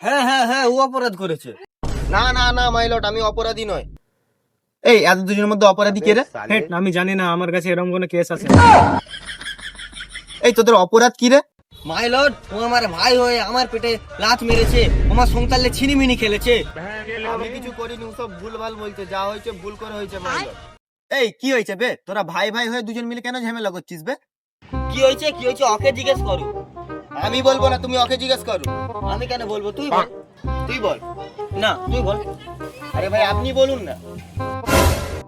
হ্যাঁ হ্যাঁ হ্যাঁ, ও অপরাধ করেছে। না না না মাইলট, আমি অপরাধী নয়। এই এত দুজনের মধ্যে অপরাধী কে রে? হেট, আমি জানি না, আমার কাছে এরকম কোনো কেস আছে। এই তোদের অপরাধ কি রে? মাই লর্ড, ও আমার ভাই হয়ে আমার পেটে লাথ মেরেছে, আমার সংসারে ছিনিমিনি খেলেছে। আমি কিছু করিনি, সব ভুলভাল বলছে, যা হয়েছে ভুল করে হয়েছে মাইলট। এই কি হয়েছে বে? তোরা ভাই ভাই হয়ে দুজন মিলে কেন ঝামেলা করছিস বে? কি হয়েছে কি হয়েছে ওকে জিজ্ঞেস করো। আমি বলবো না, তুমি ওকে জিজ্ঞেস করো। আমি কেন বলবো, তুই বল। তুই বল। না তুই বল। আরে ভাই আপনি বলুন না।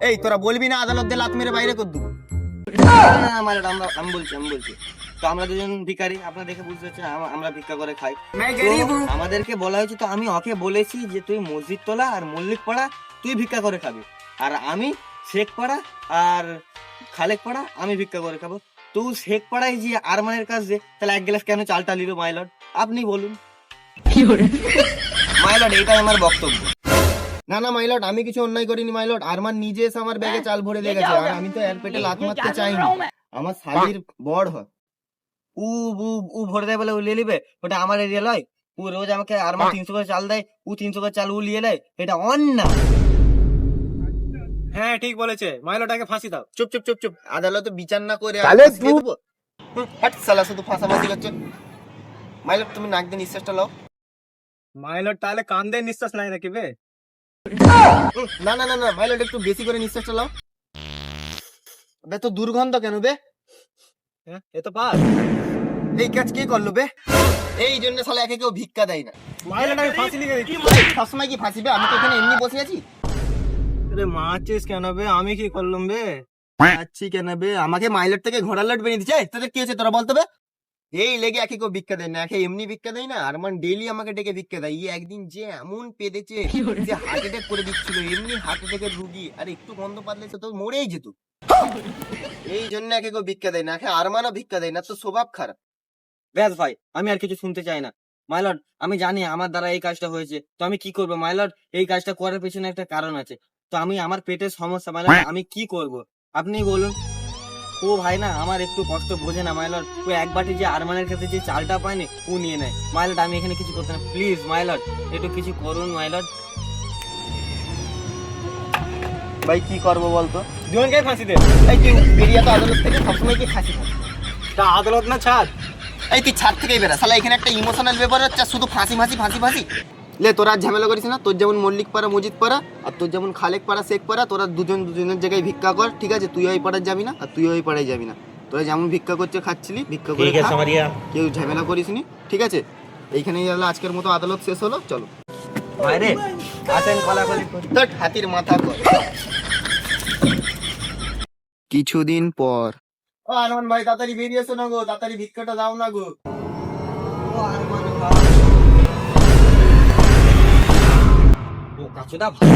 এই তোরা বলবি না, আদালত দিয়ে লাত মেরে বাইরে কর দেবো। না, আমার আমি বলছি তো আমরা দুজন ভিখারি, আপনারা দেখে বুঝতে পারছেন আমরা ভিক্ষা করে খাই। তো আমাদেরকে বলা হয়েছে, তো আমি ওকে বলেছি যে তুই মসজিদ তলা আর মল্লিক পাড়া তুই ভিক্ষা করে খাবি, আর আমি শেখ পাড়া আর খালেক পাড়া আমি ভিক্ষা করে খাবো। তো শেখ পাড়ায় যে আরমানের কাজ যে, তাহলে এক গ্লাস কেন চালটা নিল মাইলট, আপনি বলুন। মাইলট, এইটাই আমার বক্তব্য। না না মাইলট, আমি কিছু অন্যায় করিনি মাইলট। আরমান নিজে এসে আমার ব্যাগে চাল ভরে দিয়ে গেছে, আর আমি তো এর পেটে লাত মারতে চাইনি। আমার শালির বড় হয়। উ উ উ ভরে দেয় বলে ও লিয়ে নিবে, ওটা আমার এরিয়া লয়। ও রোজ আমাকে আরমান 300 করে চাল দেয়, ও 300 করে চাল ও নিয়ে নেয়, এটা অন্যায়। হ্যাঁ ঠিক বলেছে, মাইলটাকে ফাঁসি দাও। চুপ চুপ চুপ চুপ, আদালতে বিচার না করে তাহলে ফাঁসি দিয়ে দেবো? হাট শালা, শুধু ফাঁসাফাঁসি করছে। মাইলট তুমি নাক দিয়ে নিঃশ্বাসটা লাও। মাইলট তাহলে কান দিয়ে নিঃশ্বাস নাই নাকি বে? না না না না মাইলট, একটু বেশি করে নিঃশ্বাসটা লাও। বে তো দুর্গন্ধ কেন বে? হ্যাঁ, এ তো পাস। এই কাজ কে করলো বে? এই জন্য শালা একে কেউ ভিক্ষা দেয় না। মাইলট আমি ফাঁসি লিখে দিচ্ছি। সবসময় কি ফাঁসিবে? আমি তো এখানে এমনি বসে আছি। আরে মারছিস কেন বে? আমি কি করলাম বে? আচ্ছি কেন বে? আমাকে মাইলট থেকে ঘোড়ার লট বানিয়ে দিচ্ছে। এই, তোদের কি হয়েছে তোরা বলতো বে? এই লেগে একে কেউ ভিক্ষা দেয় না, একে এমনি ভিক্ষা দেয় না। আর মান ডেইলি আমাকে ডেকে ভিক্ষা দেয়। এই একদিন যে এমন পেদেছে যে হার্ট অ্যাটাক করে দিচ্ছিল, এমনি হার্ট অ্যাটাকের রুগী, আর একটু গন্ধ পাতলেছে তো মরেই যেত। এই জন্য একে কেউ ভিক্ষা দেয় না, একে আরমানও ভিক্ষা দেয় না, তো স্বভাব খারাপ। ব্যাস ভাই, আমি আর কিছু শুনতে চাই না। মাইলট, আমি জানি আমার দ্বারা এই কাজটা হয়েছে, তো আমি কি করবো মাইলট? এই কাজটা করার পেছনে একটা কারণ আছে। তো আমি আমার পেটের সমস্যা মাইলট, আমি কি করব আপনি বলুন। ও ভাই না আমার একটু কষ্ট বোঝে না মাইলট, ও এক বাটি যে আরমানের কাছে যে চালটা পায়নি ও নিয়ে নেয়। মাইলট, আমি এখানে কিছু করতে না, প্লিজ মাইলট একটু কিছু করুন মাইলট। ভাই কি করবো বলতো? দুজনকে ফাঁসি দে। এই তুই বেরিয়ে তো আদালত থেকে, সবসময় কি ফাঁসি খাস? তা আদালত না ছাড়। এই তুই ছাদ থেকেই বেরা শালা, এখানে একটা ইমোশনাল ব্যাপার হচ্ছে, শুধু ফাঁসি ফাঁসি ফাঁসি ফাঁসি। লে তোরা আর ঝামেলা করিস না। তোর যেমন মল্লিক পাড়া মজিদ পাড়া, আর তোর যেমন খালেক পাড়া শেখ পাড়া, তোরা দুজনের জায়গায় ভিক্ষা কর, ঠিক আছে? তুই ওই পাড়ায় যাবি না, আর তুই ওই পাড়ায় যাবি না। তোরা যেমন ভিক্ষা করছে খাচ্ছিলি, ভিক্ষা করে খা। কেউ ঝামেলা করিস নি, ঠিক আছে? এইখানেই হলো আজকের মতো আদালত শেষ হলো, চলো। ভাইরে আসেন কলাকলি করি। ধুৎ, হাতির মাথা কর। কিছুদিন পর। ও আরমান ভাই, তাড়াতাড়ি বেরিয়ে এসো না গো, তাড়াতাড়ি ভিক্ষাটা দাও না গো। ও আরমান ভাই, ও কাছুদা ভাই।